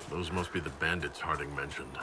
Those must be the bandits Harding mentioned.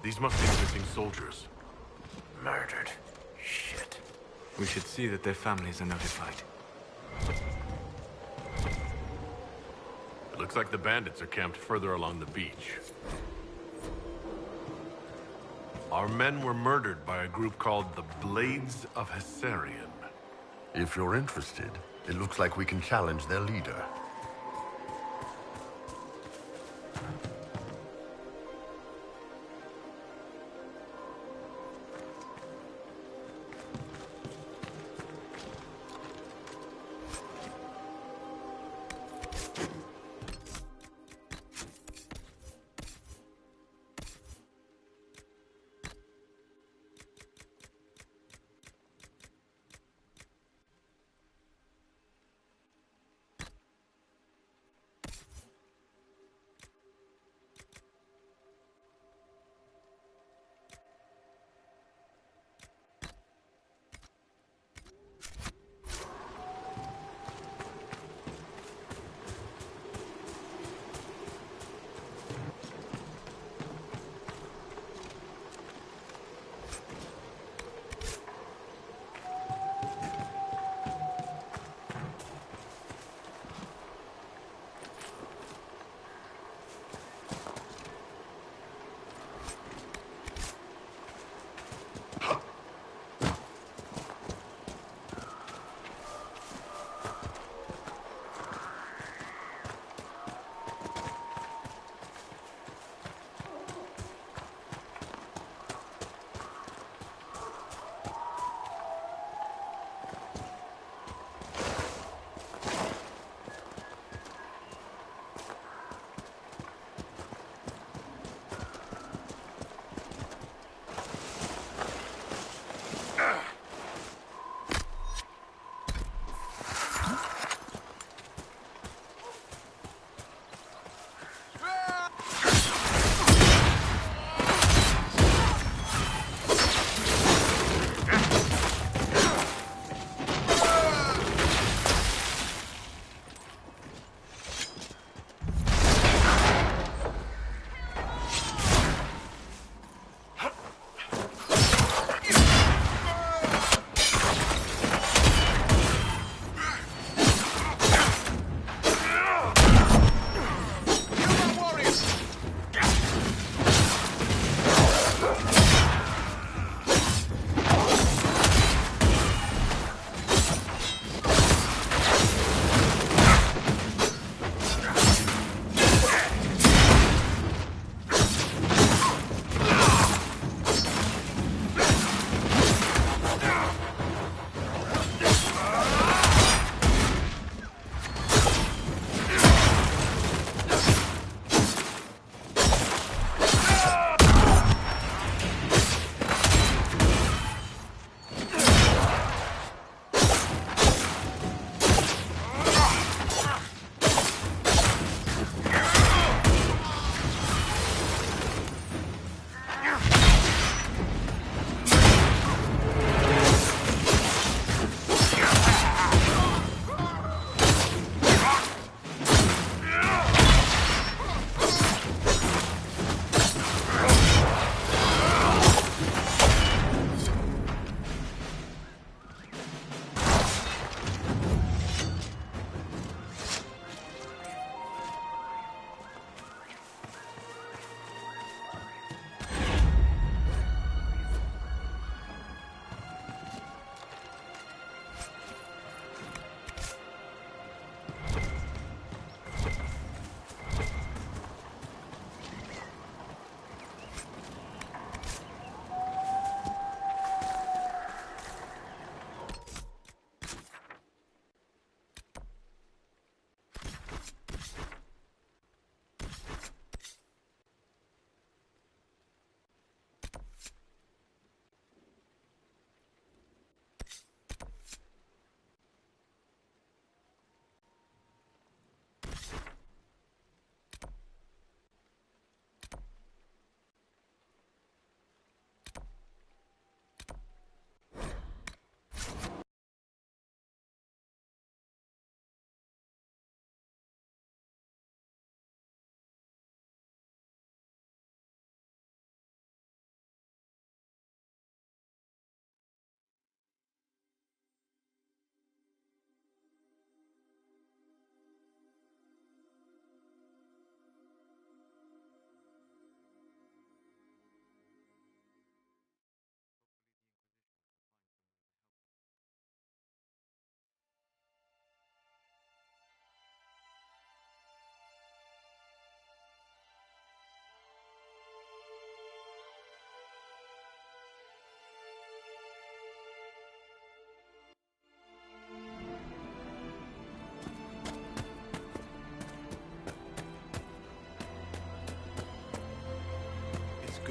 These must be missing soldiers. Murdered. Shit. We should see that their families are notified. It looks like the bandits are camped further along the beach. Our men were murdered by a group called the Blades of Hessarian. If you're interested, it looks like we can challenge their leader.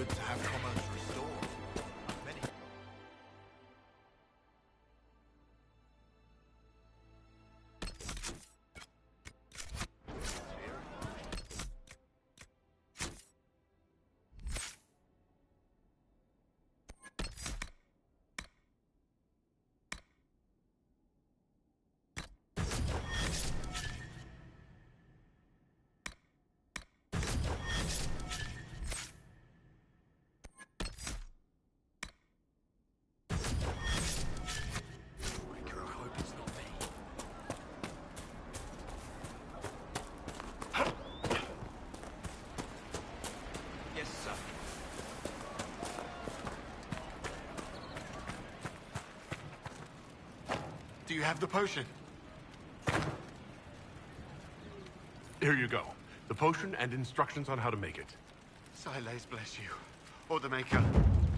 good to have commerce restored. Many. Do you have the potion? Here you go. The potion and instructions on how to make it. Silas bless you. Or the Maker.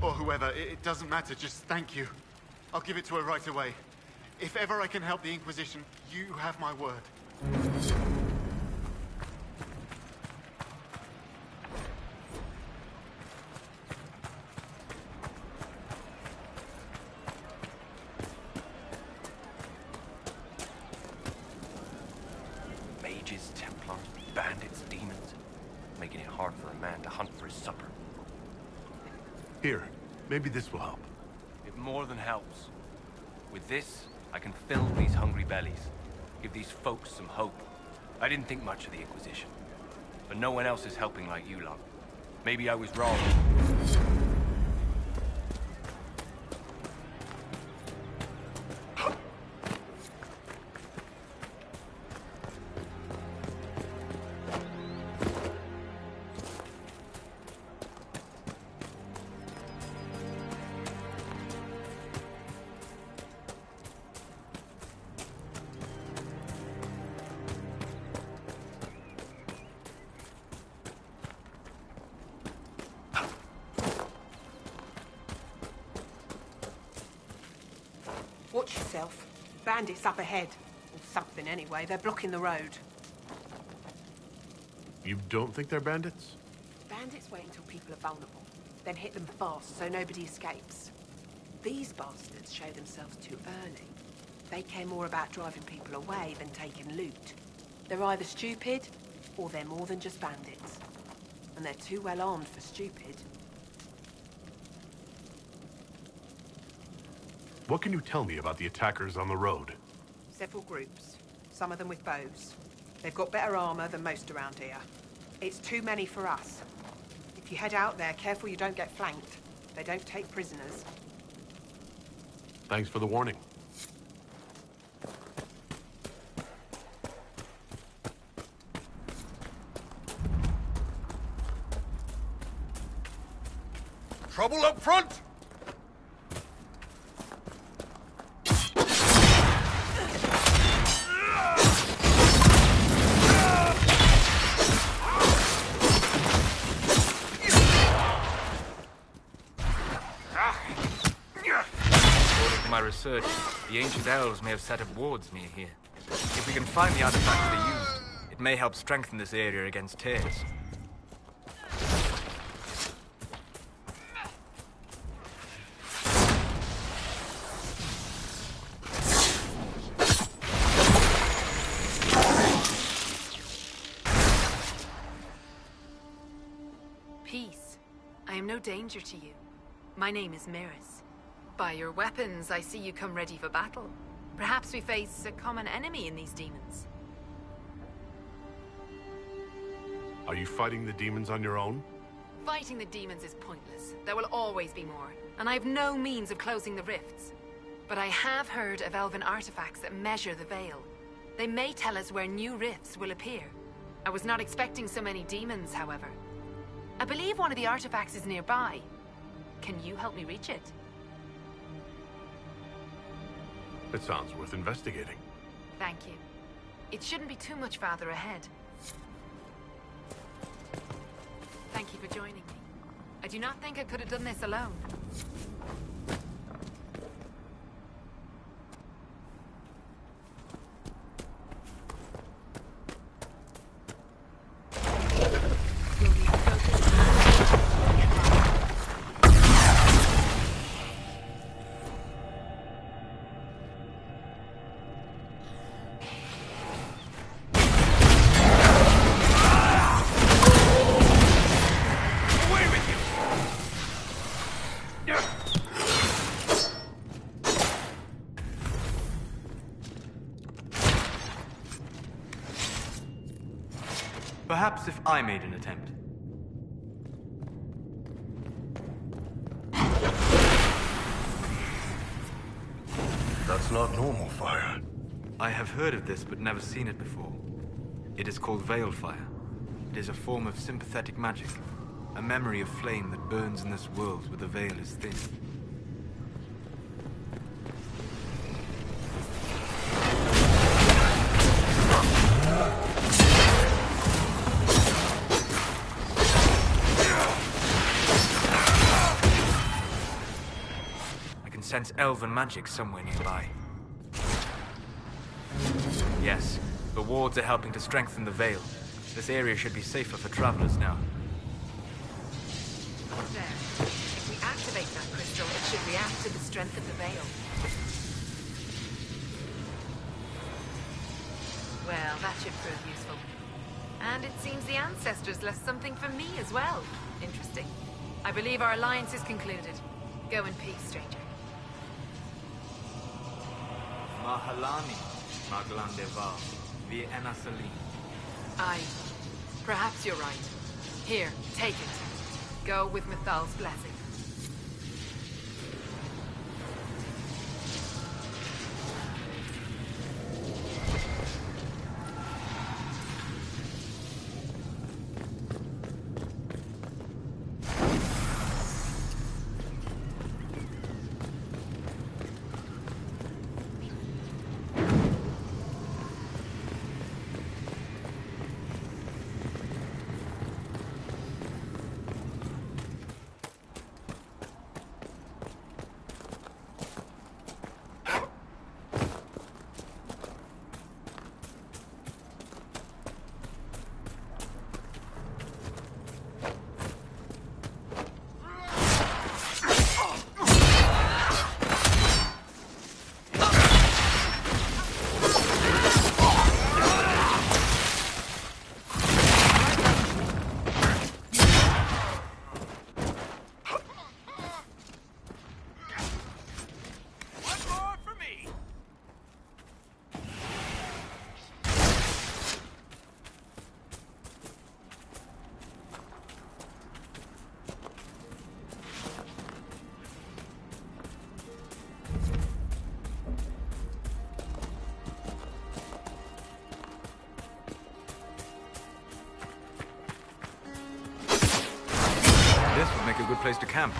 Or whoever. It doesn't matter. Just thank you. I'll give it to her right away. If ever I can help the Inquisition, you have my word. Mages, Templars, bandits, demons. Making it hard for a man to hunt for his supper. Here, maybe this will help. It more than helps. With this, I can fill these hungry bellies. Give these folks some hope. I didn't think much of the Inquisition. But no one else is helping like you lot. Maybe I was wrong. Watch yourself. Bandits up ahead. Or something anyway. They're blocking the road. You don't think they're bandits? Bandits wait until people are vulnerable, then hit them fast so nobody escapes. These bastards show themselves too early. They care more about driving people away than taking loot. They're either stupid, or they're more than just bandits. And they're too well armed for stupid. What can you tell me about the attackers on the road? Several groups, some of them with bows. They've got better armor than most around here. It's too many for us. If you head out there, careful you don't get flanked. They don't take prisoners. Thanks for the warning. Trouble up front! My research, the ancient elves may have set up wards near here. If we can find the artifacts they used, it may help strengthen this area against tears. Peace. I am no danger to you. My name is Miris. By your weapons, I see you come ready for battle. Perhaps we face a common enemy in these demons. Are you fighting the demons on your own? Fighting the demons is pointless. There will always be more, and I have no means of closing the rifts. But I have heard of elven artifacts that measure the veil. They may tell us where new rifts will appear. I was not expecting so many demons, however. I believe one of the artifacts is nearby. Can you help me reach it? It sounds worth investigating. Thank you. It shouldn't be too much farther ahead. Thank you for joining me. I do not think I could have done this alone. You'll need to focus. Perhaps if I made an attempt. That's not normal fire. I have heard of this, but never seen it before. It is called veil fire. It is a form of sympathetic magic. A memory of flame that burns in this world where the veil is thin. I can sense elven magic somewhere nearby. Yes, the wards are helping to strengthen the veil. This area should be safer for travelers now. There. If we activate that crystal, it should react to the strength of the veil. Well, that should prove useful. And it seems the ancestors left something for me as well. Interesting. I believe our alliance is concluded. Go in peace, stranger. Mahalani, Maglandeval, via Enasali. Aye. Perhaps you're right. Here, take it. Go with Mithal's blessing. This would make a good place to camp.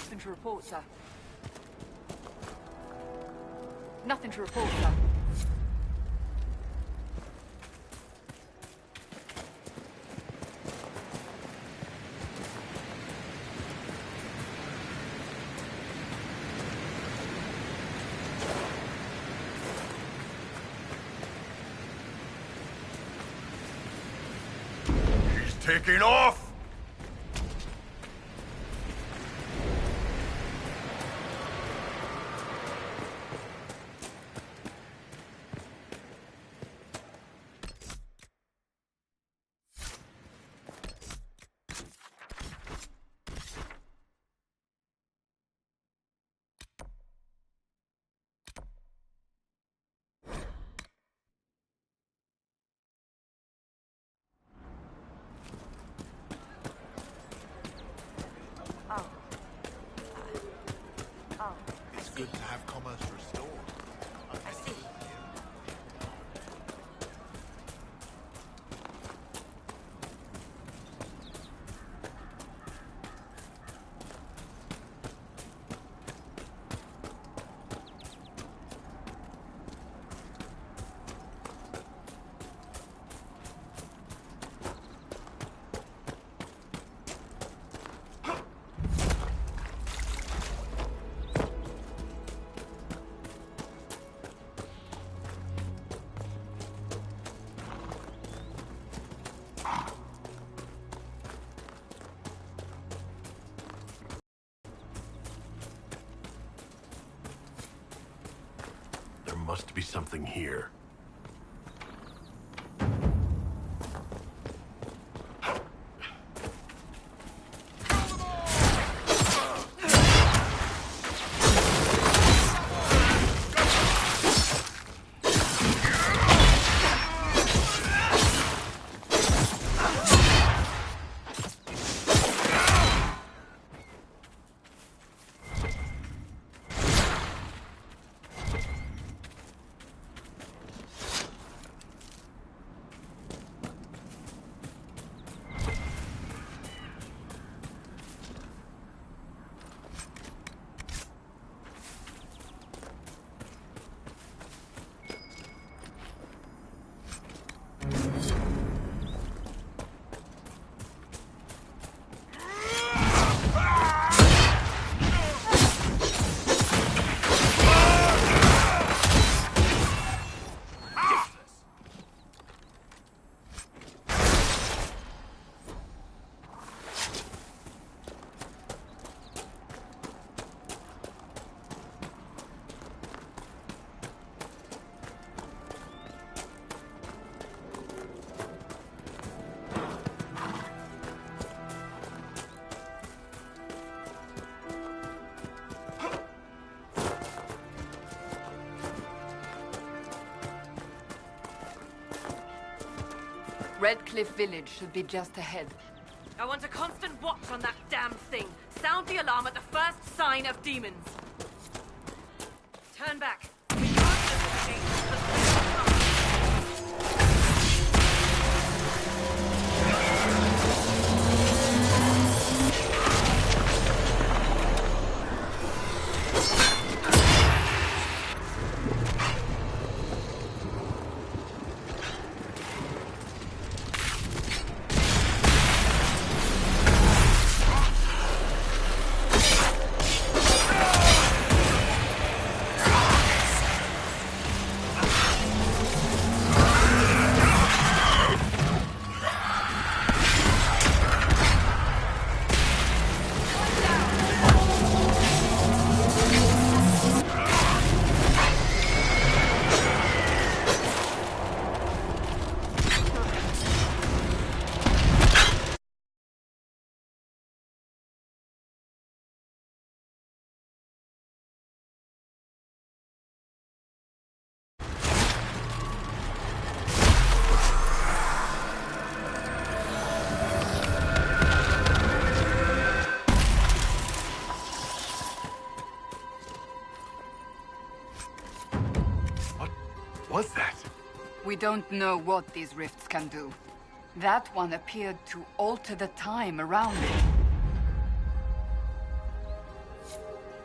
Nothing to report, sir. Nothing to report, sir. He's taking off! It's good to have commerce restored. I see. must be something here. Redcliffe Village should be just ahead. I want a constant watch on that damn thing. Sound the alarm at the first sign of demons. Turn back. We can't open the gate because we're not. What's that? We don't know what these rifts can do. That one appeared to alter the time around it.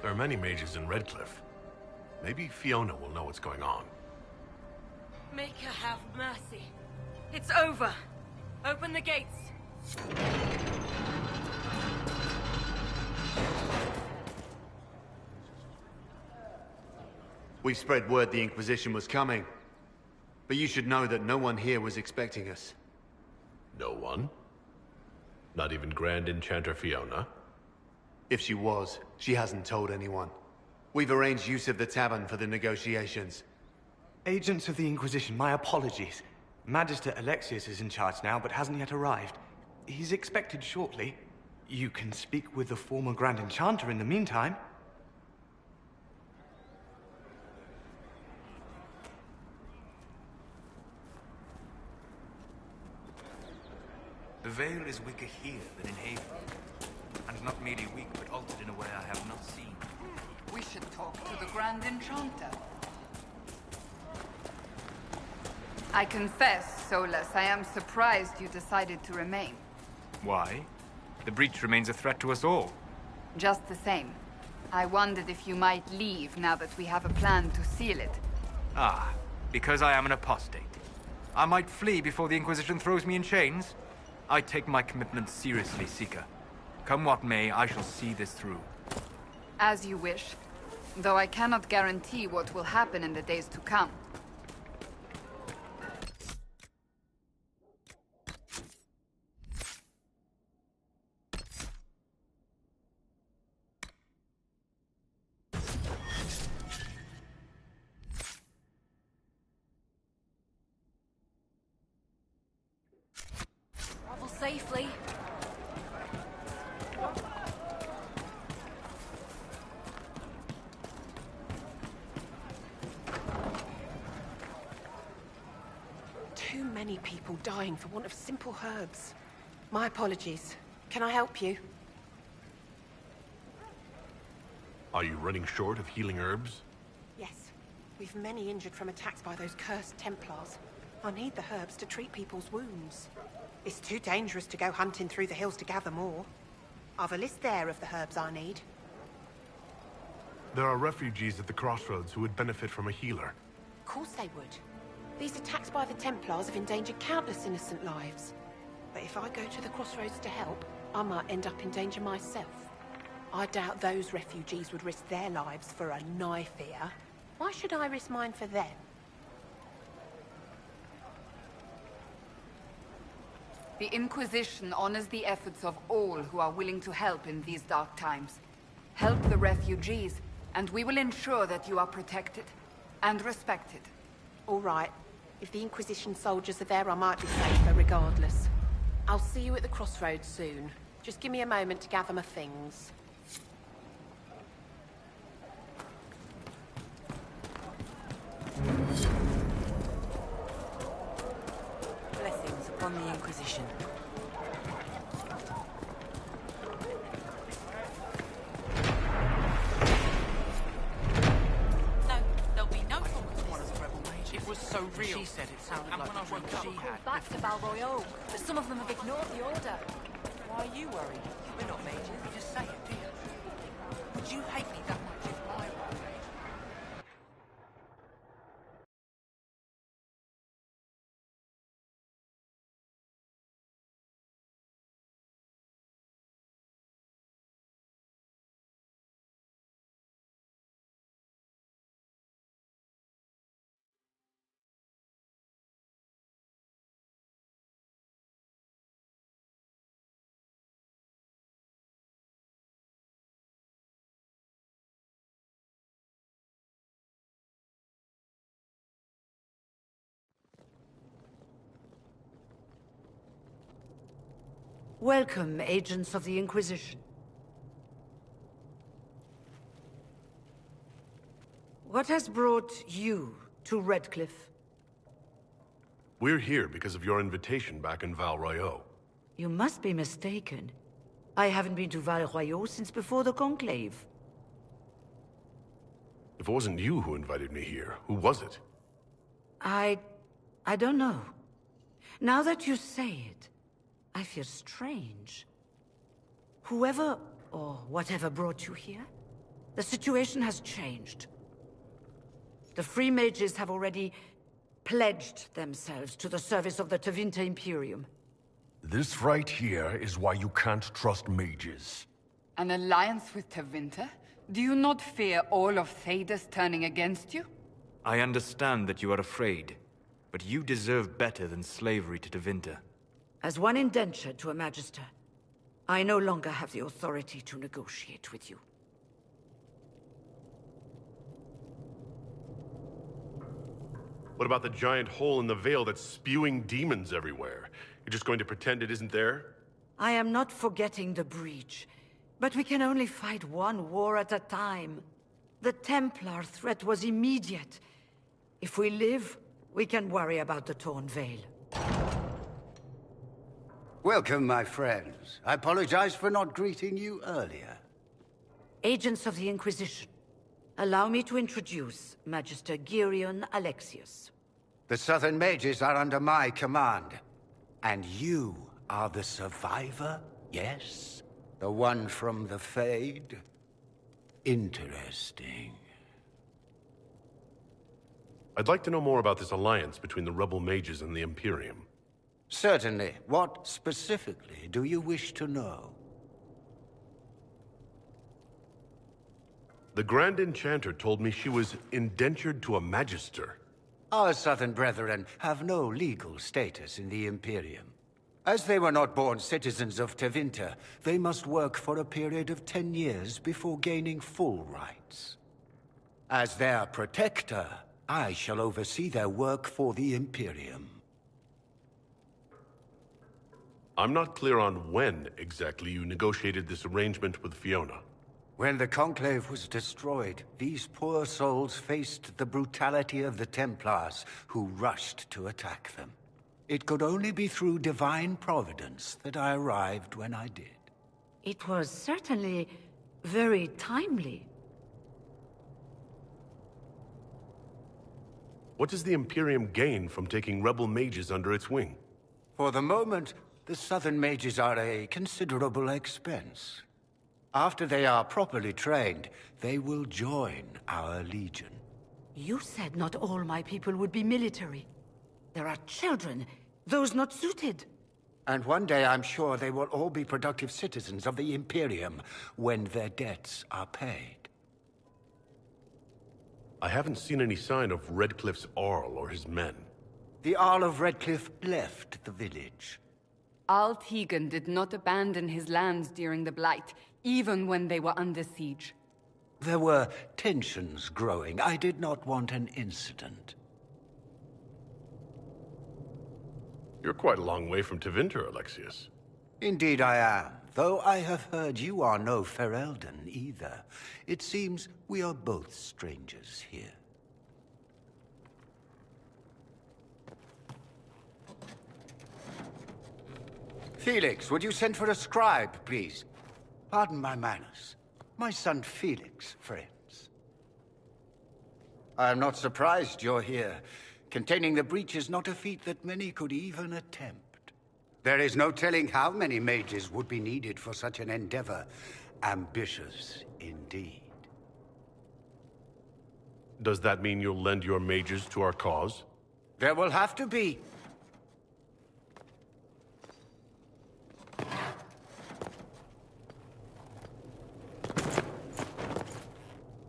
There are many mages in Redcliffe. Maybe Fiona will know what's going on. Make her have mercy. It's over. Open the gates. We spread word the Inquisition was coming. But you should know that no one here was expecting us. No one? Not even Grand Enchanter Fiona? If she was, she hasn't told anyone. We've arranged use of the tavern for the negotiations. Agents of the Inquisition, my apologies. Magister Alexius is in charge now, but hasn't yet arrived. He's expected shortly. You can speak with the former Grand Enchanter in the meantime. The veil is weaker here than in Haven. And not merely weak, but altered in a way I have not seen. We should talk to the Grand Enchanter. I confess, Solus, I am surprised you decided to remain. Why? The breach remains a threat to us all. Just the same. I wondered if you might leave now that we have a plan to seal it. Ah, because I am an apostate. I might flee before the Inquisition throws me in chains. I take my commitment seriously, Seeker. Come what may, I shall see this through. As you wish. Though I cannot guarantee what will happen in the days to come. safely. Too many people dying for want of simple herbs. My apologies. Can I help you? Are you running short of healing herbs? Yes. We've many injured from attacks by those cursed Templars. I need the herbs to treat people's wounds. It's too dangerous to go hunting through the hills to gather more. I've a list there of the herbs I need. There are refugees at the crossroads who would benefit from a healer. Of course they would. These attacks by the Templars have endangered countless innocent lives. But if I go to the crossroads to help, I might end up in danger myself. I doubt those refugees would risk their lives for a knife here. Why should I risk mine for them? The Inquisition honors the efforts of all who are willing to help in these dark times. Help the refugees, and we will ensure that you are protected and respected. All right. If the Inquisition soldiers are there, I might be safer regardless. I'll see you at the crossroads soon. Just give me a moment to gather my things. Blessings upon the Inquisition. No, there'll be no fault to one of the rebel mages. It was so real. She said it sounded like the dream she had. Back to Valroyal, but some of them have ignored the order. Why are you worried? We're not mages. You just say it, do you? Would you hate me that much if I were a mage? Welcome, agents of the Inquisition. What has brought you to Redcliffe? We're here because of your invitation back in Val Royeaux. You must be mistaken. I haven't been to Val Royeaux since before the Conclave. If it wasn't you who invited me here, who was it? I don't know. Now that you say it, I feel strange. Whoever or whatever brought you here, the situation has changed. The Free Mages have already pledged themselves to the service of the Tevinter Imperium. This right here is why you can't trust mages. An alliance with Tevinter? Do you not fear all of Thedas turning against you? I understand that you are afraid, but you deserve better than slavery to Tevinter. As one indentured to a Magister, I no longer have the authority to negotiate with you. What about the giant hole in the veil that's spewing demons everywhere? You're just going to pretend it isn't there? I am not forgetting the breach, but we can only fight one war at a time. The Templar threat was immediate. If we live, we can worry about the torn veil. Welcome, my friends. I apologize for not greeting you earlier. Agents of the Inquisition, allow me to introduce Magister Girion Alexius. The Southern Mages are under my command. And you are the survivor, yes? The one from the Fade? Interesting. I'd like to know more about this alliance between the rebel mages and the Imperium. Certainly. What specifically do you wish to know? The Grand Enchanter told me she was indentured to a Magister. Our Southern brethren have no legal status in the Imperium. As they were not born citizens of Tevinter, they must work for a period of 10 years before gaining full rights. As their protector, I shall oversee their work for the Imperium. I'm not clear on when exactly you negotiated this arrangement with Fiona. When the Conclave was destroyed, these poor souls faced the brutality of the Templars, who rushed to attack them. It could only be through divine providence that I arrived when I did. It was certainly very timely. What does the Imperium gain from taking rebel mages under its wing? For the moment, the Southern mages are a considerable expense. After they are properly trained, they will join our legion. You said not all my people would be military. There are children, those not suited. And one day I'm sure they will all be productive citizens of the Imperium when their debts are paid. I haven't seen any sign of Redcliffe's Arl or his men. The Arl of Redcliffe left the village. Al Tegan did not abandon his lands during the Blight, even when they were under siege. There were tensions growing. I did not want an incident. You're quite a long way from Tevinter, Alexius. Indeed I am, though I have heard you are no Ferelden either. It seems we are both strangers here. Felix, would you send for a scribe, please? Pardon my manners. My son Felix, friends. I am not surprised you're here. Containing the breach is not a feat that many could even attempt. There is no telling how many mages would be needed for such an endeavor. Ambitious, indeed. Does that mean you'll lend your mages to our cause? There will have to be.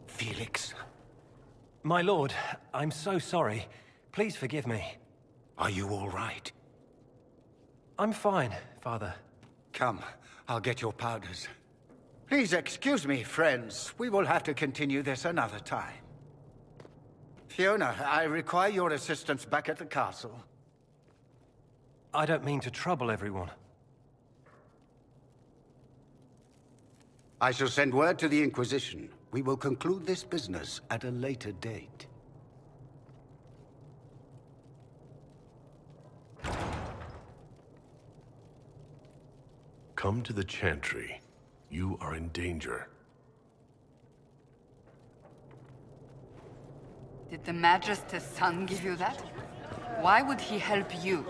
Felix. My lord, I'm so sorry. Please forgive me. Are you all right? I'm fine, Father. Come, I'll get your powders. Please excuse me, friends. We will have to continue this another time. Fiona, I require your assistance back at the castle. I don't mean to trouble everyone. I shall send word to the Inquisition. We will conclude this business at a later date. Come to the Chantry. You are in danger. Did the Magister's son give you that? Why would he help you?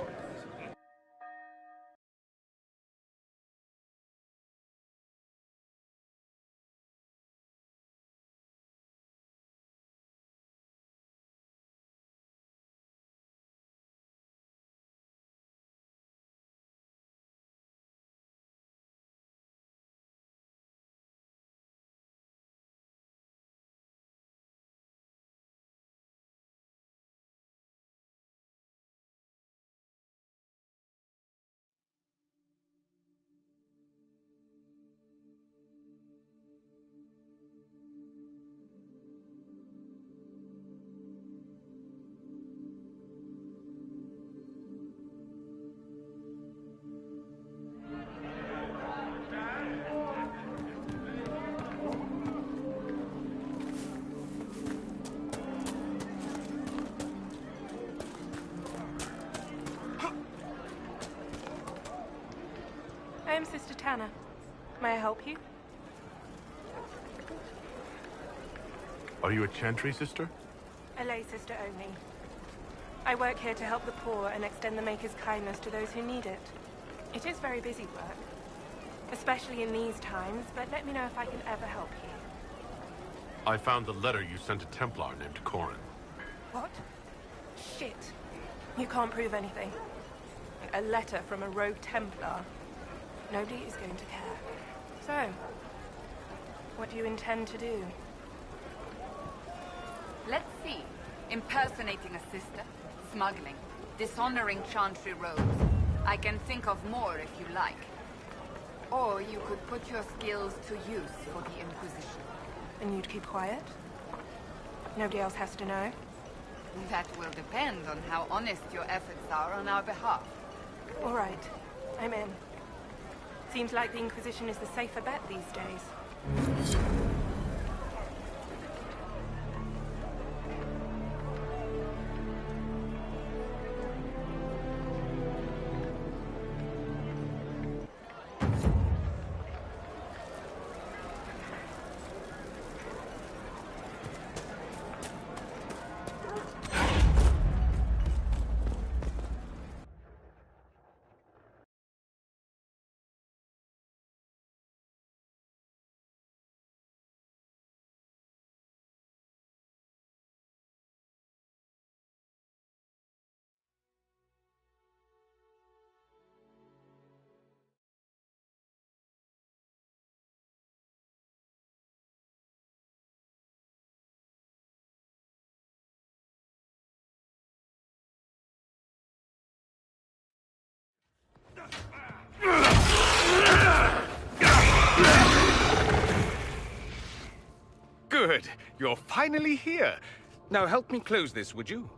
I am Sister Tanner. May I help you? Are you a Chantry sister? A lay sister only. I work here to help the poor and extend the Maker's kindness to those who need it. It is very busy work, especially in these times, but let me know if I can ever help you. I found the letter you sent a Templar named Corin. What? Shit. You can't prove anything. A letter from a rogue Templar. Nobody is going to care. So, what do you intend to do? Let's see. Impersonating a sister, smuggling, dishonoring Chantry robes. I can think of more if you like. Or you could put your skills to use for the Inquisition. And you'd keep quiet? Nobody else has to know? That will depend on how honest your efforts are on our behalf. All right. I'm in. Seems like the Inquisition is the safer bet these days. Good. You're finally here. Now help me close this, would you?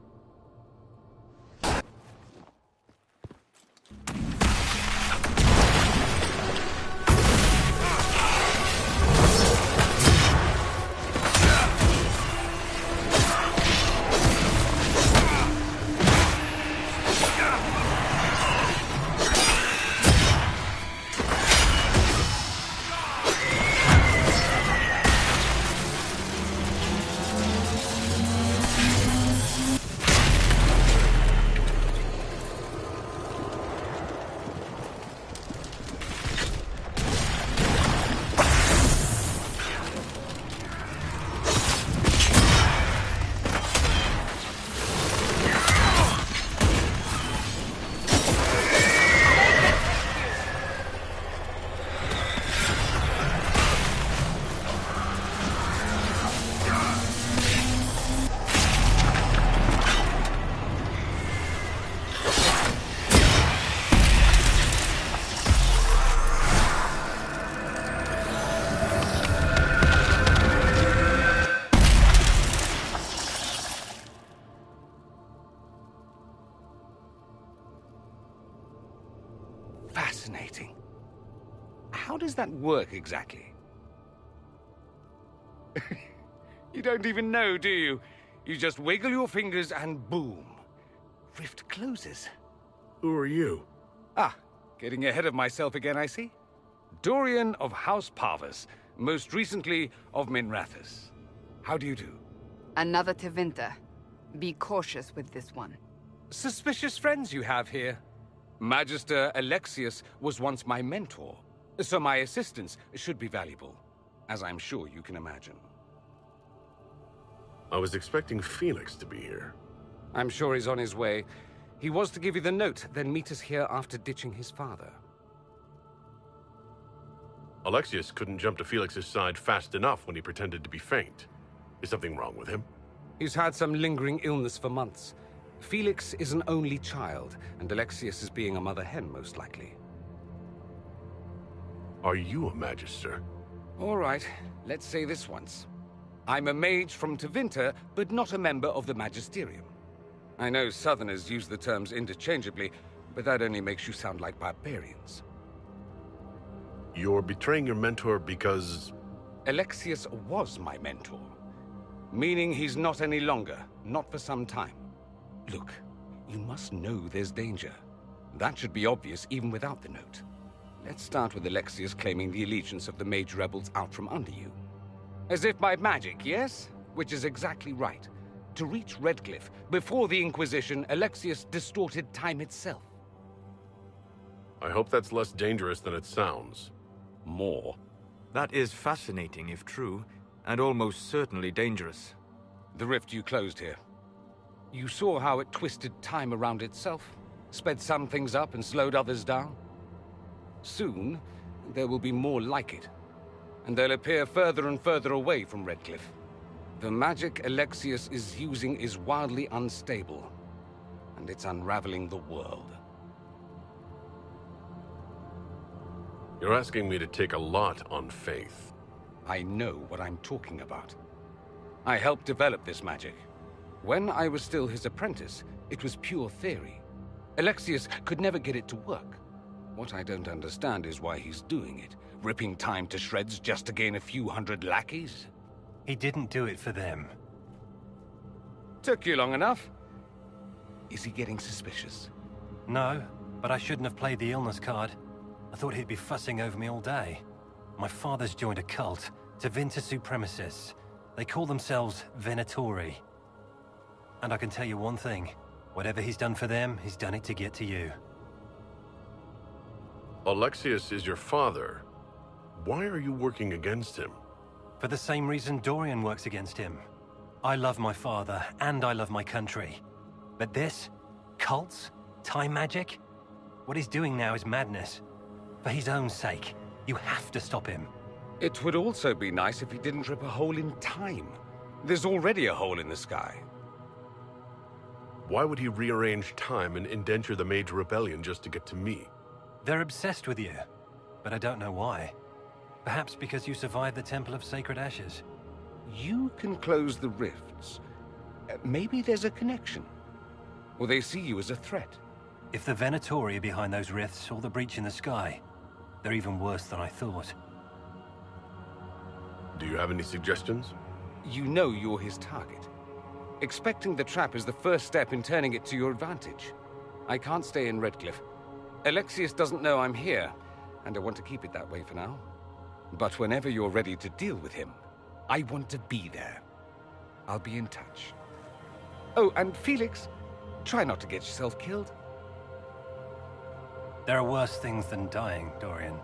Fascinating. How does that work exactly? You don't even know, do you? You just wiggle your fingers and boom. Rift closes. Who are you? Ah, getting ahead of myself again, I see. Dorian of House Parvus, most recently of Minrathous. How do you do? Another Tevinter. Be cautious with this one. Suspicious friends you have here. Magister Alexius was once my mentor, so my assistance should be valuable, as I'm sure you can imagine. I was expecting Felix to be here. I'm sure he's on his way. He was to give you the note, then meet us here after ditching his father. Alexius couldn't jump to Felix's side fast enough when he pretended to be faint. Is something wrong with him? He's had some lingering illness for months. Felix is an only child, and Alexius is being a mother hen, most likely. Are you a Magister? All right, let's say this once. I'm a mage from Tevinter, but not a member of the Magisterium. I know Southerners use the terms interchangeably, but that only makes you sound like barbarians. You're betraying your mentor because... Alexius was my mentor. Meaning he's not any longer, not for some time. Look, you must know there's danger. That should be obvious even without the note. Let's start with Alexius claiming the allegiance of the mage rebels out from under you. As if by magic, yes? Which is exactly right. To reach Redcliffe, before the Inquisition, Alexius distorted time itself. I hope that's less dangerous than it sounds. More. That is fascinating if true, and almost certainly dangerous. The rift you closed here. You saw how it twisted time around itself, sped some things up and slowed others down. Soon, there will be more like it, and they'll appear further and further away from Redcliffe. The magic Alexius is using is wildly unstable, and it's unraveling the world. You're asking me to take a lot on faith. I know what I'm talking about. I helped develop this magic. When I was still his apprentice, it was pure theory. Alexius could never get it to work. What I don't understand is why he's doing it. Ripping time to shreds just to gain a few hundred lackeys? He didn't do it for them. Took you long enough. Is he getting suspicious? No, but I shouldn't have played the illness card. I thought he'd be fussing over me all day. My father's joined a cult, Tevinter supremacists. They call themselves Venatori. And I can tell you one thing. Whatever he's done for them, he's done it to get to you. Alexius is your father. Why are you working against him? For the same reason Dorian works against him. I love my father, and I love my country. But this? Cults? Time magic? What he's doing now is madness. For his own sake, you have to stop him. It would also be nice if he didn't rip a hole in time. There's already a hole in the sky. Why would he rearrange time and indenture the Mage Rebellion just to get to me? They're obsessed with you, but I don't know why. Perhaps because you survived the Temple of Sacred Ashes. You can close the rifts. Maybe there's a connection. Or they see you as a threat. If the Venatori are behind those rifts or the breach in the sky, they're even worse than I thought. Do you have any suggestions? You know you're his target. Expecting the trap is the first step in turning it to your advantage. I can't stay in Redcliffe. Alexius doesn't know I'm here, and I want to keep it that way for now. But whenever you're ready to deal with him, I want to be there. I'll be in touch. Oh, and Felix, try not to get yourself killed. There are worse things than dying, Dorian.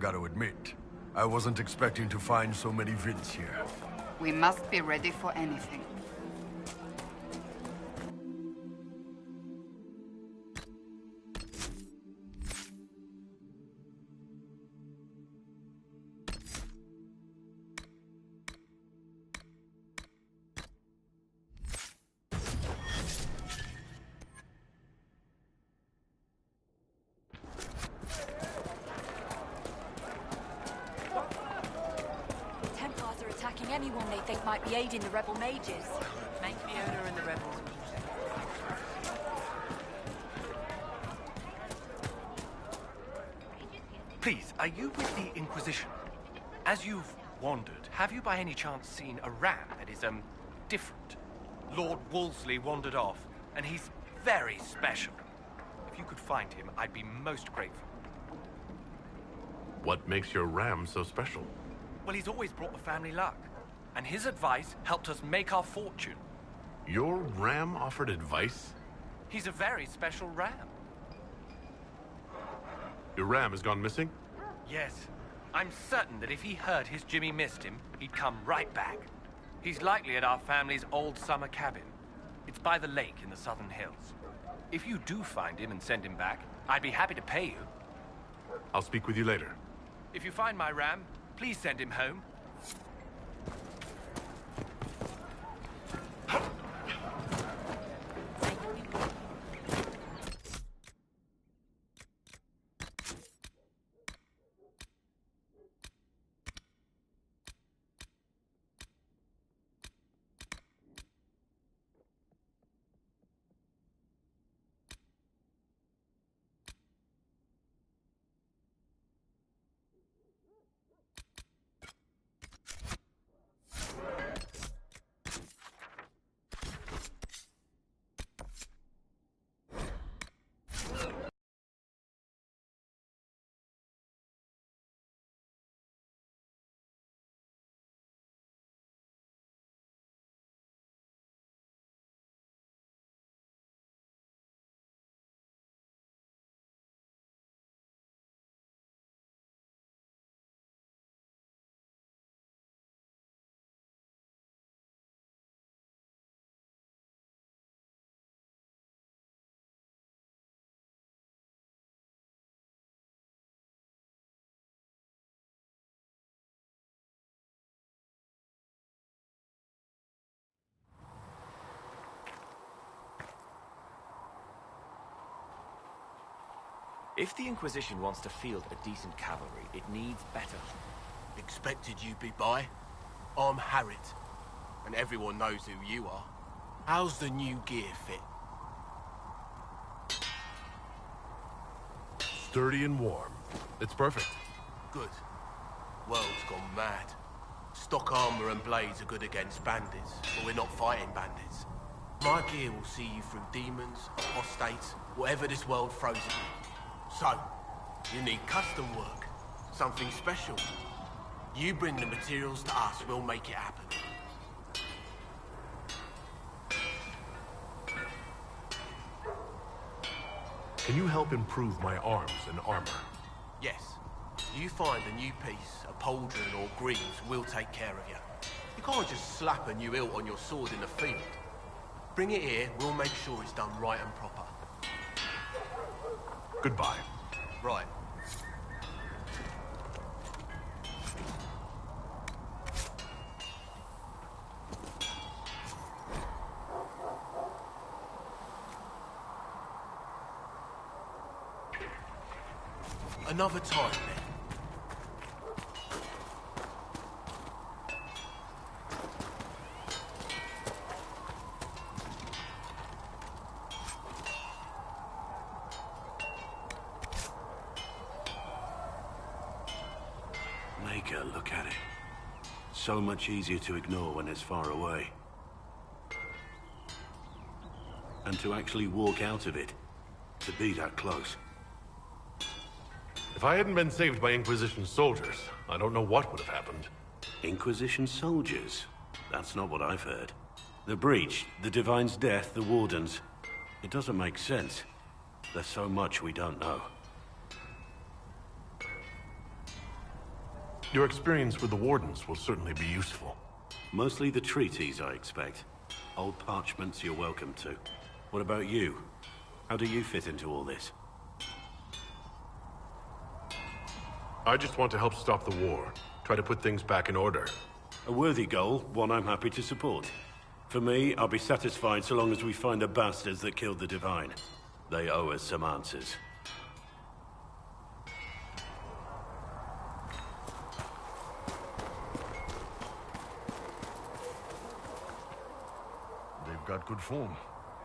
Gotta admit, I wasn't expecting to find so many vids here. We must be ready for anything. Anyone they think might be aiding the rebel mages. Make Fiona and the rebels. Please, are you with the Inquisition? As you've wandered, have you by any chance seen a ram that is, different? Lord Wolseley wandered off, and he's very special. If you could find him, I'd be most grateful. What makes your ram so special? Well, he's always brought the family luck. And his advice helped us make our fortune. Your ram offered advice? He's a very special ram. Your ram has gone missing? Yes. I'm certain that if he heard his Jimmy missed him, he'd come right back. He's likely at our family's old summer cabin. It's by the lake in the southern hills. If you do find him and send him back, I'd be happy to pay you. I'll speak with you later. If you find my ram, please send him home. If the Inquisition wants to field a decent cavalry, it needs better. Expected you'd be by. I'm Harriet, and everyone knows who you are. How's the new gear fit? Sturdy and warm. It's perfect. Good. World's gone mad. Stock armor and blades are good against bandits, but we're not fighting bandits. My gear will see you through demons, apostates, whatever this world throws at you. So, you need custom work, something special. You bring the materials to us, we'll make it happen. Can you help improve my arms and armor? Yes. You find a new piece, a pauldron or greaves, we'll take care of you. You can't just slap a new hilt on your sword in the field. Bring it here, we'll make sure it's done right and proper. Goodbye. Right. Another time, then. Look at it. So much easier to ignore when it's far away. And to actually walk out of it, to be that close. If I hadn't been saved by Inquisition soldiers, I don't know what would have happened. Inquisition soldiers? That's not what I've heard. The Breach, the Divine's Death, the Wardens. It doesn't make sense. There's so much we don't know. Your experience with the Wardens will certainly be useful. Mostly the treaties, I expect. Old parchments you're welcome to. What about you? How do you fit into all this? I just want to help stop the war. Try to put things back in order. A worthy goal, one I'm happy to support. For me, I'll be satisfied so long as we find the bastards that killed the Divine. They owe us some answers. They've got good form.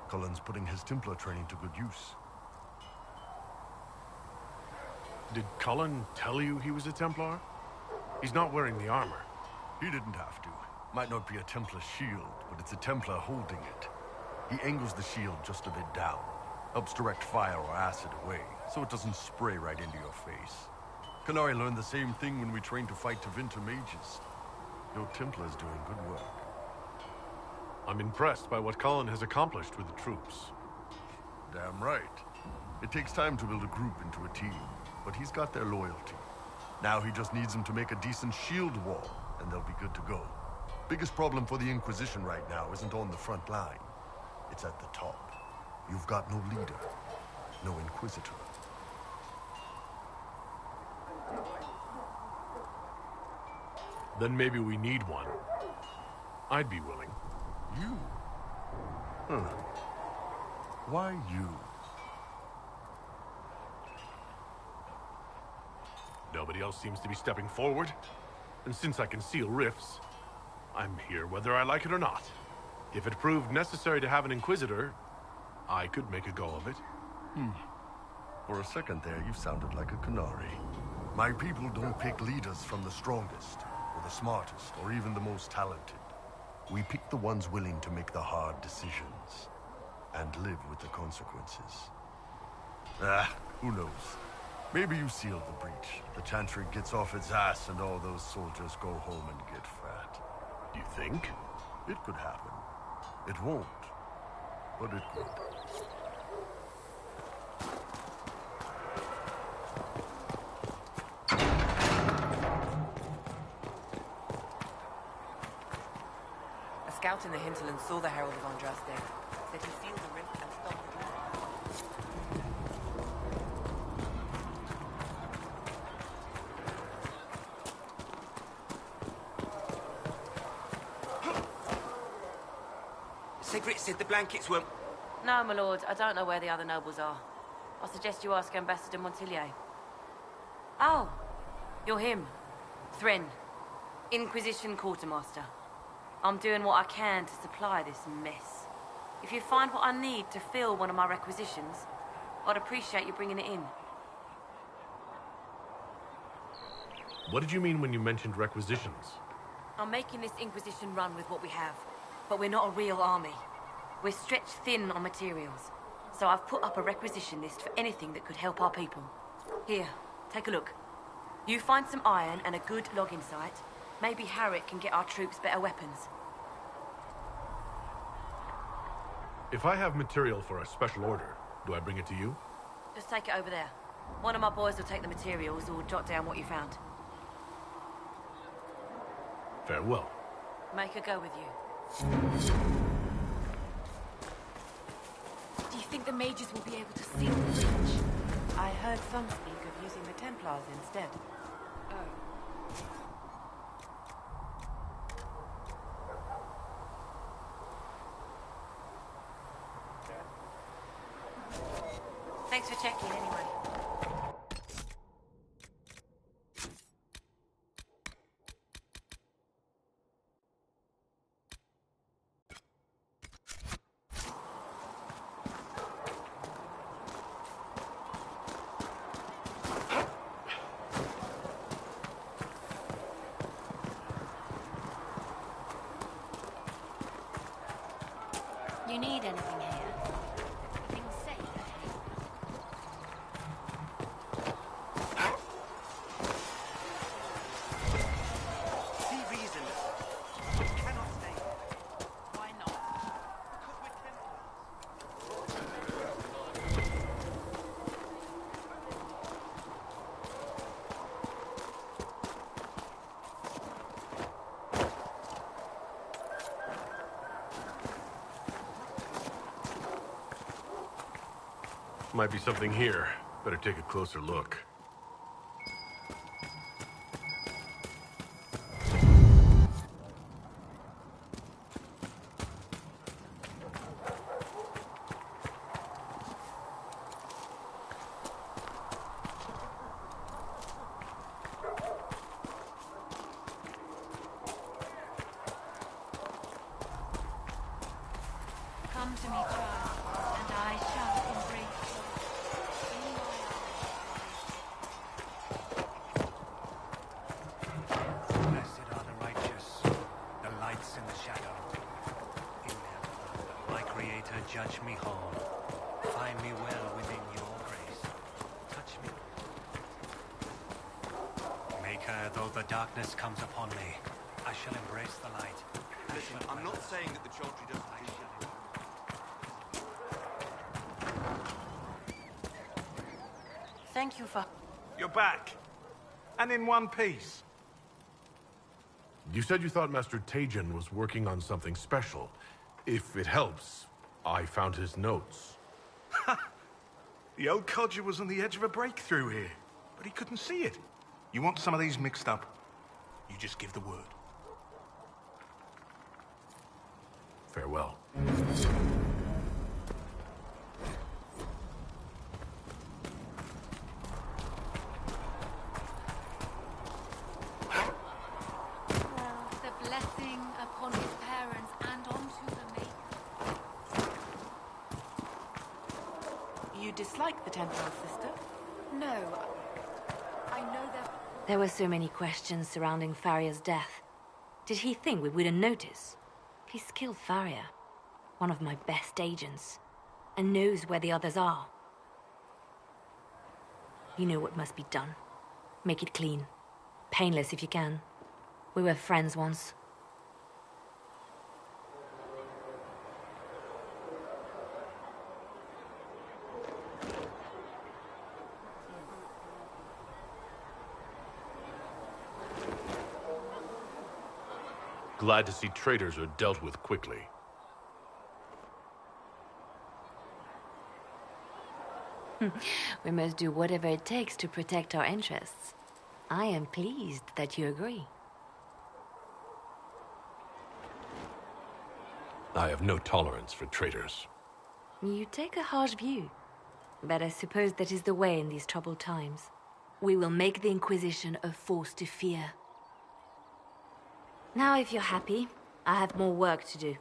Cullen's putting his Templar training to good use. Did Cullen tell you he was a Templar? He's not wearing the armor. He didn't have to. Might not be a Templar shield, but it's a Templar holding it. He angles the shield just a bit down. Helps direct fire or acid away, so it doesn't spray right into your face. Canary learned the same thing when we trained to fight Tevinter mages. Your Templar's doing good work. I'm impressed by what Cullen has accomplished with the troops. Damn right. It takes time to build a group into a team, but he's got their loyalty. Now he just needs them to make a decent shield wall, and they'll be good to go. Biggest problem for the Inquisition right now isn't on the front line. It's at the top. You've got no leader, no Inquisitor. Then maybe we need one. I'd be willing. You? Huh. Why you? Nobody else seems to be stepping forward. And since I can seal rifts, I'm here whether I like it or not. If it proved necessary to have an Inquisitor, I could make a go of it. For a second there, you sounded like a canary. My people don't pick leaders from the strongest, or the smartest, or even the most talented. We pick the ones willing to make the hard decisions, and live with the consequences. Who knows? Maybe you sealed the breach. The Chantry gets off its ass and all those soldiers go home and get fat. You think? It could happen. It won't, but it could. A scout in the hinterland saw the Herald of Andraste. Said he sealed the rift and stopped the war. Sigrid said the blankets were... No, my lord. I don't know where the other nobles are. I suggest you ask Ambassador Montillier. Oh, you're him. Thrin, Inquisition Quartermaster. I'm doing what I can to supply this mess. If you find what I need to fill one of my requisitions, I'd appreciate you bringing it in. What did you mean when you mentioned requisitions? I'm making this Inquisition run with what we have, but we're not a real army. We're stretched thin on materials, so I've put up a requisition list for anything that could help our people. Here, take a look. You find some iron and a good logging site, maybe Harriet can get our troops better weapons. If I have material for a special order, do I bring it to you? Just take it over there. One of my boys will take the materials or jot down what you found. Farewell. Make a go with you. Do you think the mages will be able to seal the breach? I heard some speak of using the Templars instead. Thanks for checking anyway. You need anything here? Things safe. See reason. We cannot stay here. Why not? Because we're Templars. Might be something here. Better take a closer look. Come to me, child, and I shall embrace you. In my arms. Blessed are the righteous, the lights in the shadow. In their blood, my Creator, judge me whole. Find me well within your grace. Touch me. Maker, though the darkness comes upon me, I shall embrace the light. Listen, I'm not saying that the Chantry doesn't do something. Thank you for... You're back. And in one piece. You said you thought Master Tejan was working on something special. If it helps, I found his notes. The old codger was on the edge of a breakthrough here, but he couldn't see it. You want some of these mixed up? You just give the word. Farewell. The blessing upon his parents and onto the maker. You dislike the Temple, sister? No. I know that... There were so many questions surrounding Faria's death. Did he think we wouldn't notice? He's killed Faria, one of my best agents, and knows where the others are. You know what must be done. Make it clean. Painless if you can. We were friends once. Glad to see traitors are dealt with quickly. We must do whatever it takes to protect our interests. I am pleased that you agree. I have no tolerance for traitors. You take a harsh view, but I suppose that is the way in these troubled times. We will make the Inquisition a force to fear. Now, if you're happy, I have more work to do.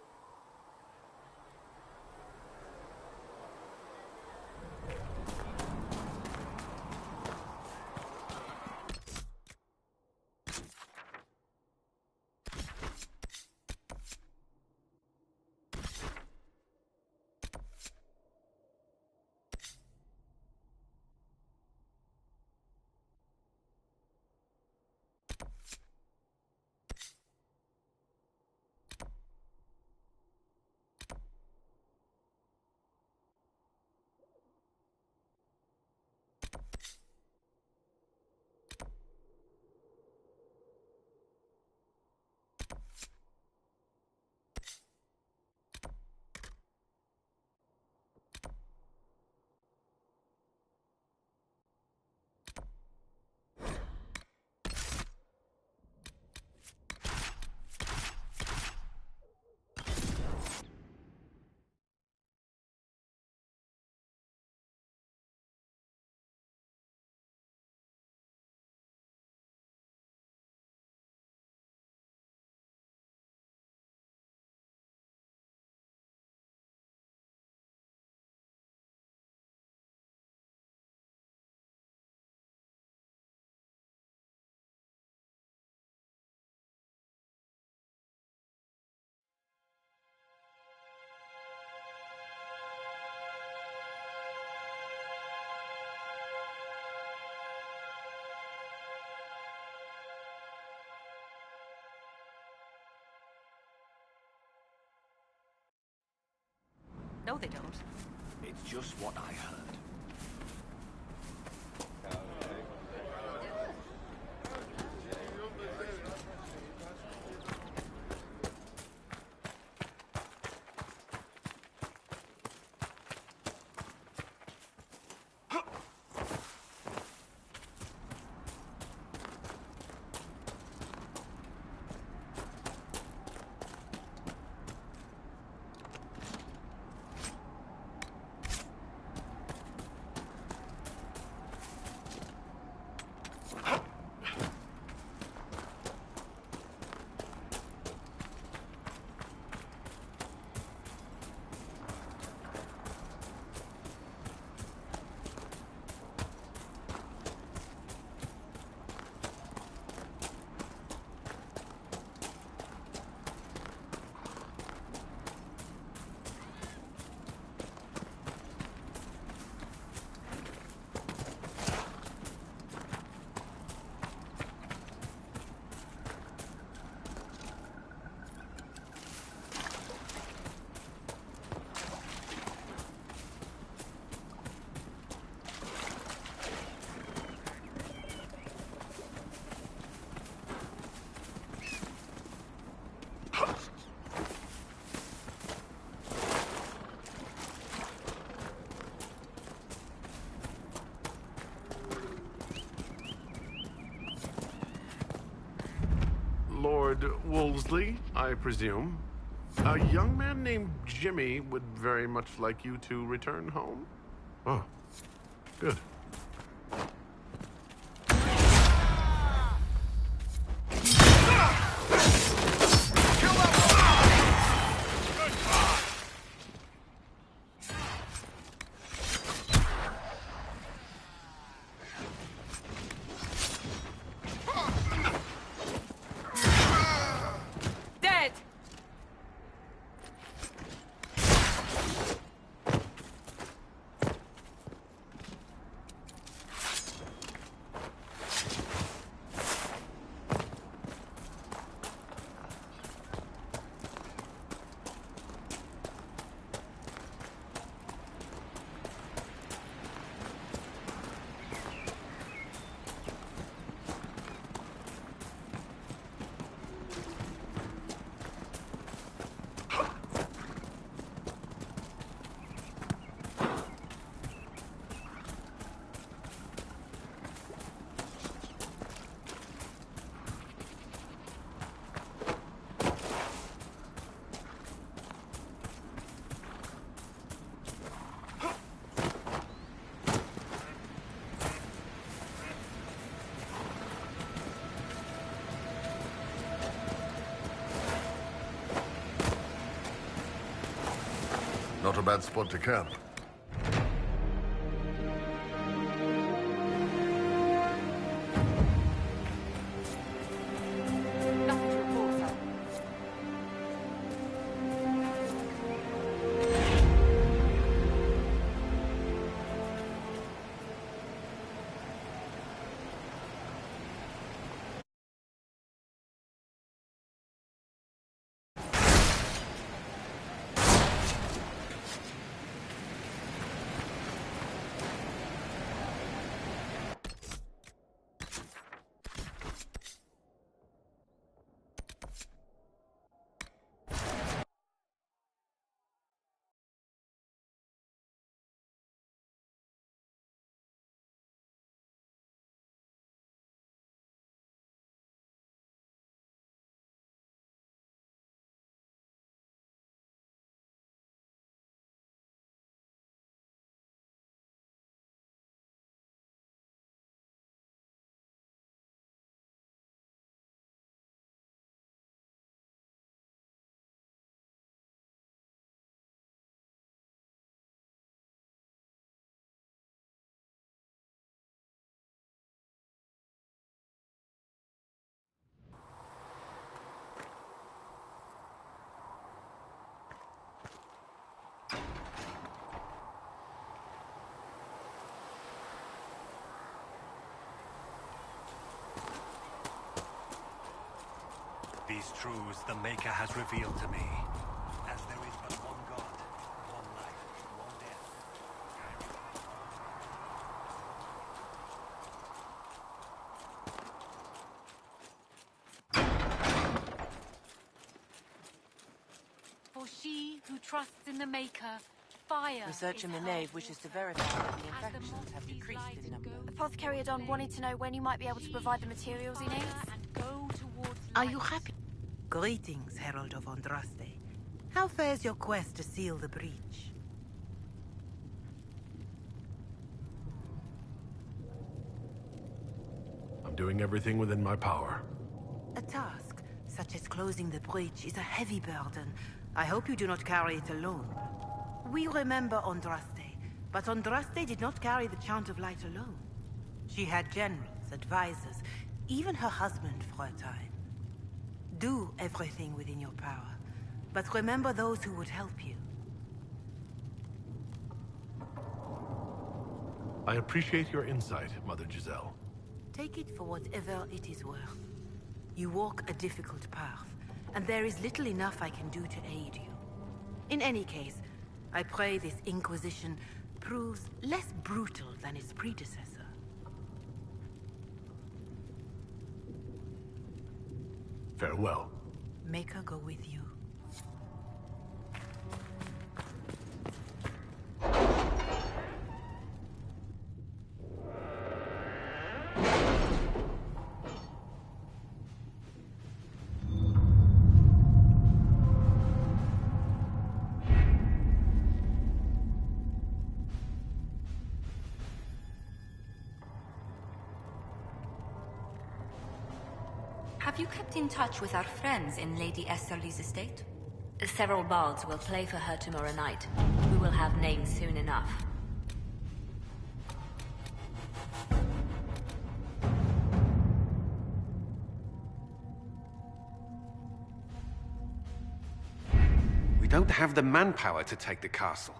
No, they don't. It's just what I heard. Lord Wolseley, I presume. A young man named Jimmy would very much like you to return home. Oh, good. Not a bad spot to camp. These truths the Maker has revealed to me. As there is but one God, one life, one death. For she who trusts in the Maker, fire. Researcher Meneve wishes to verify that the infections have decreased in number. Apothecary Adon wanted to know when you might be able to provide the materials he needs. Are you happy? Greetings, Herald of Andraste. How fares your quest to seal the breach? I'm doing everything within my power. A task, such as closing the breach, is a heavy burden. I hope you do not carry it alone. We remember Andraste, but Andraste did not carry the Chant of Light alone. She had generals, advisors, even her husband for a time. Do everything within your power, but remember those who would help you. I appreciate your insight, Mother Giselle. Take it for whatever it is worth. You walk a difficult path, and there is little enough I can do to aid you. In any case, I pray this Inquisition proves less brutal than its predecessor. Farewell. Maker go with you. have you kept in touch with our friends in Lady Esterly's estate? Several bards will play for her tomorrow night. We will have names soon enough. We don't have the manpower to take the castle.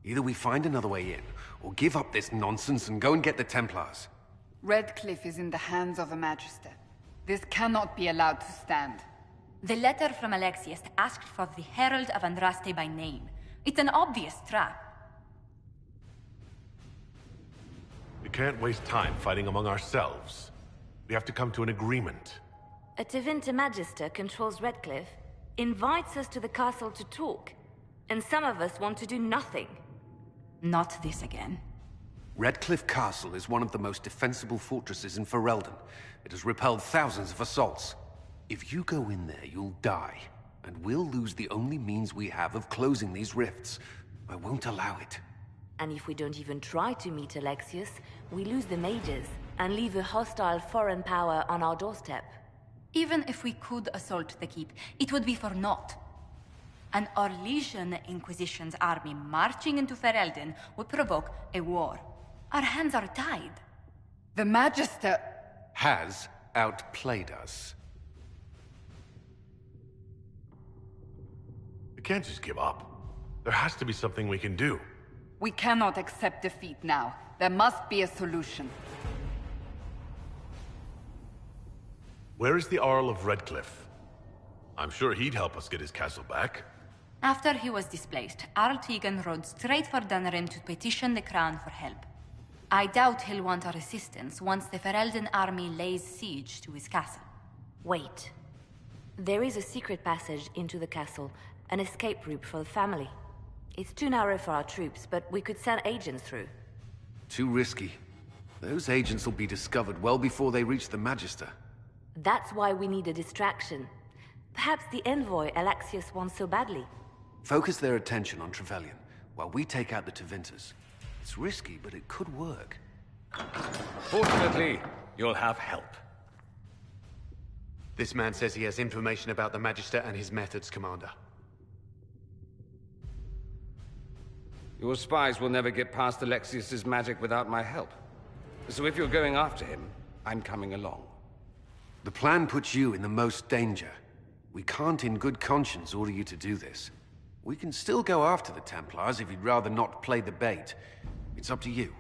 Either we find another way in, or give up this nonsense and go and get the Templars. Redcliffe is in the hands of a Magister. This cannot be allowed to stand. The letter from Alexius asked for the Herald of Andraste by name. It's an obvious trap. We can't waste time fighting among ourselves. We have to come to an agreement. A Tevinter Magister controls Redcliffe, invites us to the castle to talk, and some of us want to do nothing. Not this again. Redcliffe Castle is one of the most defensible fortresses in Ferelden. It has repelled thousands of assaults. If you go in there, you'll die, and we'll lose the only means we have of closing these rifts. I won't allow it. And if we don't even try to meet Alexius, we lose the mages, and leave a hostile foreign power on our doorstep. Even if we could assault the keep, it would be for naught. An Orlesian Inquisition's army marching into Ferelden would provoke a war. Our hands are tied. The Magister has outplayed us. We can't just give up. There has to be something we can do. We cannot accept defeat now. There must be a solution. Where is the Earl of Redcliffe? I'm sure he'd help us get his castle back. After he was displaced, Arl Tegan rode straight for Dunnerin to petition the Crown for help. I doubt he'll want our assistance once the Ferelden army lays siege to his castle. Wait. There is a secret passage into the castle, an escape route for the family. It's too narrow for our troops, but we could send agents through. Too risky. Those agents will be discovered well before they reach the Magister. That's why we need a distraction. Perhaps the envoy Alexius wants so badly. Focus their attention on Trevelyan, while we take out the Tevinters. It's risky, but it could work. Fortunately, you'll have help. This man says he has information about the Magister and his methods, Commander. Your spies will never get past Alexius's magic without my help. So if you're going after him, I'm coming along. The plan puts you in the most danger. We can't in good conscience order you to do this. We can still go after the Templars if you'd rather not play the bait. It's up to you.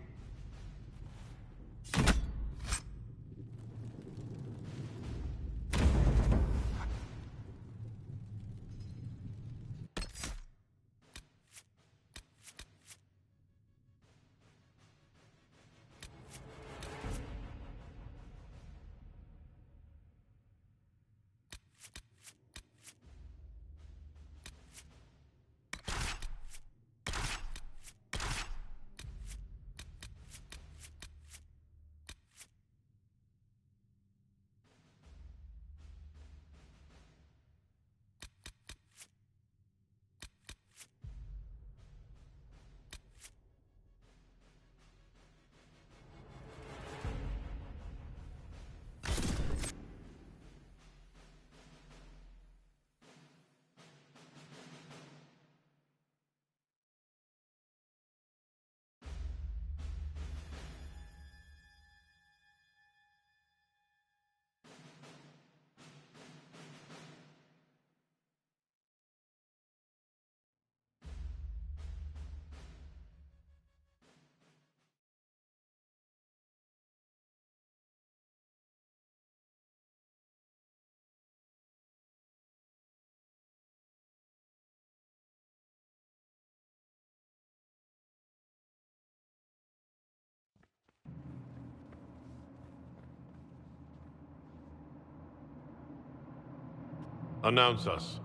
Announce us.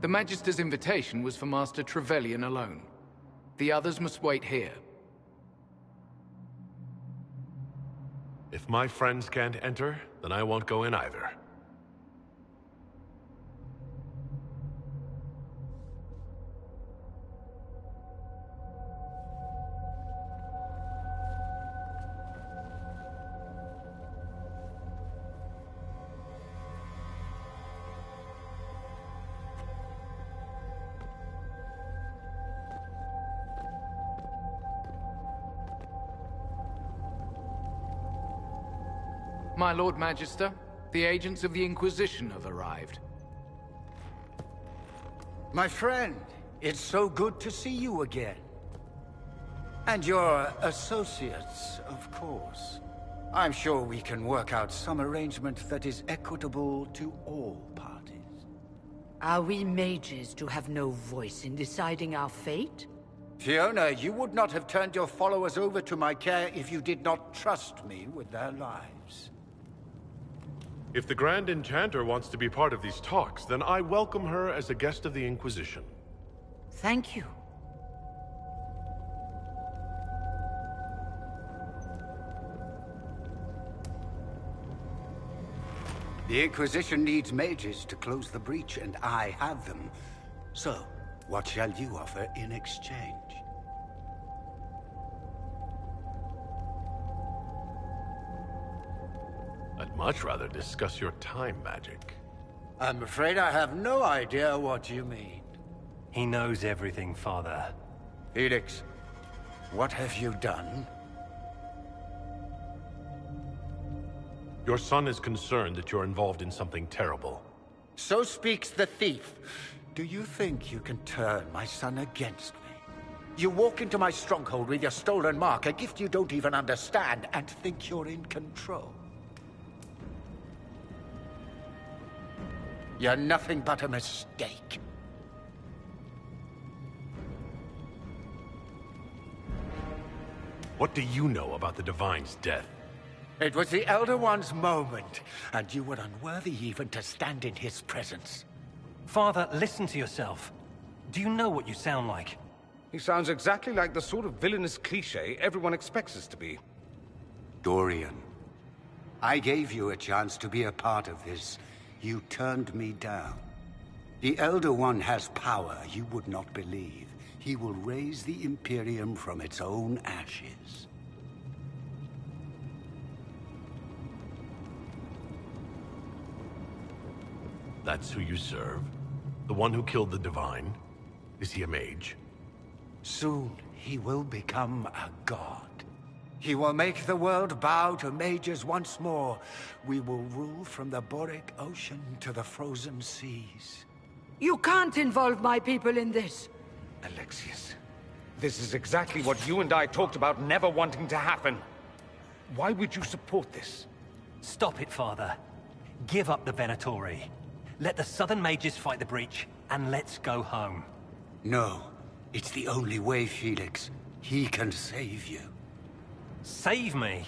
The Magister's invitation was for Master Trevelyan alone. The others must wait here. If my friends can't enter, then I won't go in either. My Lord Magister, the agents of the Inquisition have arrived. My friend, it's so good to see you again. And your associates, of course. I'm sure we can work out some arrangement that is equitable to all parties. Are we mages to have no voice in deciding our fate? Fiona, you would not have turned your followers over to my care if you did not trust me with their lives. If the Grand Enchanter wants to be part of these talks, then I welcome her as a guest of the Inquisition. Thank you. The Inquisition needs mages to close the breach, and I have them. So, what shall you offer in exchange? I'd much rather discuss your time magic. I'm afraid I have no idea what you mean. He knows everything, Father. Felix, what have you done? Your son is concerned that you're involved in something terrible. So speaks the thief. Do you think you can turn my son against me? You walk into my stronghold with your stolen mark, a gift you don't even understand, and think you're in control. You're nothing but a mistake. What do you know about the Divine's death? It was the Elder One's moment, and you were unworthy even to stand in his presence. Father, listen to yourself. Do you know what you sound like? He sounds exactly like the sort of villainous cliché everyone expects us to be. Dorian, I gave you a chance to be a part of this. You turned me down. The Elder One has power you would not believe. He will raise the Imperium from its own ashes. That's who you serve? The one who killed the Divine? Is he a mage? Soon, he will become a god. He will make the world bow to mages once more. We will rule from the Boric Ocean to the frozen seas. You can't involve my people in this. Alexius, this is exactly what you and I talked about never wanting to happen. Why would you support this? Stop it, Father. Give up the Venatori. Let the Southern Mages fight the breach, and let's go home. No, it's the only way, Felix. He can save you. Save me?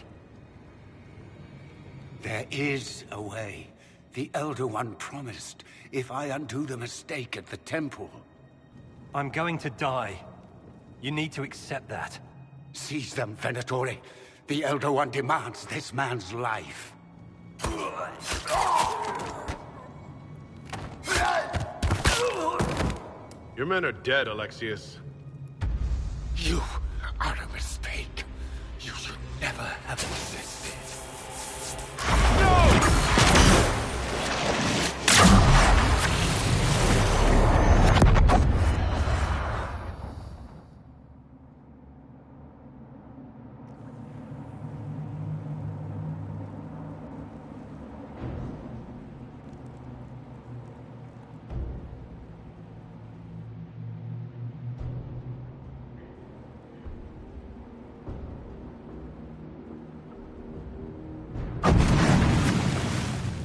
There is a way. The Elder One promised, if I undo the mistake at the temple. I'm going to die. You need to accept that. Seize them, Venatori. The Elder One demands this man's life. Your men are dead, Alexius. You are a mistake. You should never have existed.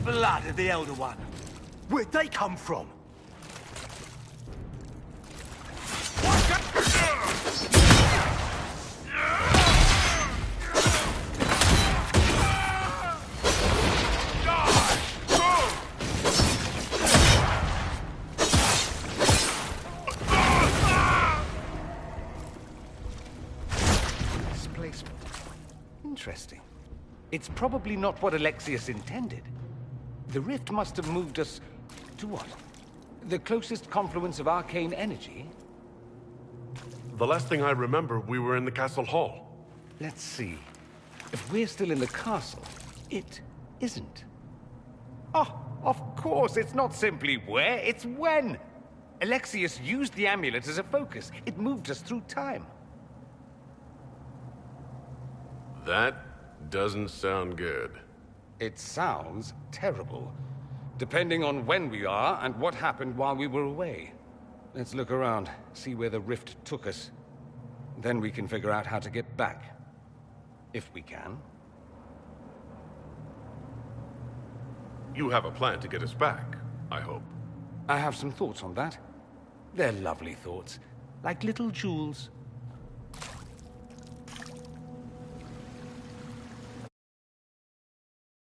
Blood of the Elder One. Where'd they come from? Displacement. Interesting. It's probably not what Alexius intended. The rift must have moved us to what? The closest confluence of arcane energy? The last thing I remember, we were in the castle hall. Let's see. If we're still in the castle, it isn't. Oh, of course, it's not simply where, it's when. Alexius used the amulet as a focus. It moved us through time. That doesn't sound good. It sounds terrible. Depending on when we are and what happened while we were away. Let's look around, see where the rift took us. Then we can figure out how to get back. If we can. You have a plan to get us back, I hope. I have some thoughts on that. They're lovely thoughts, like little jewels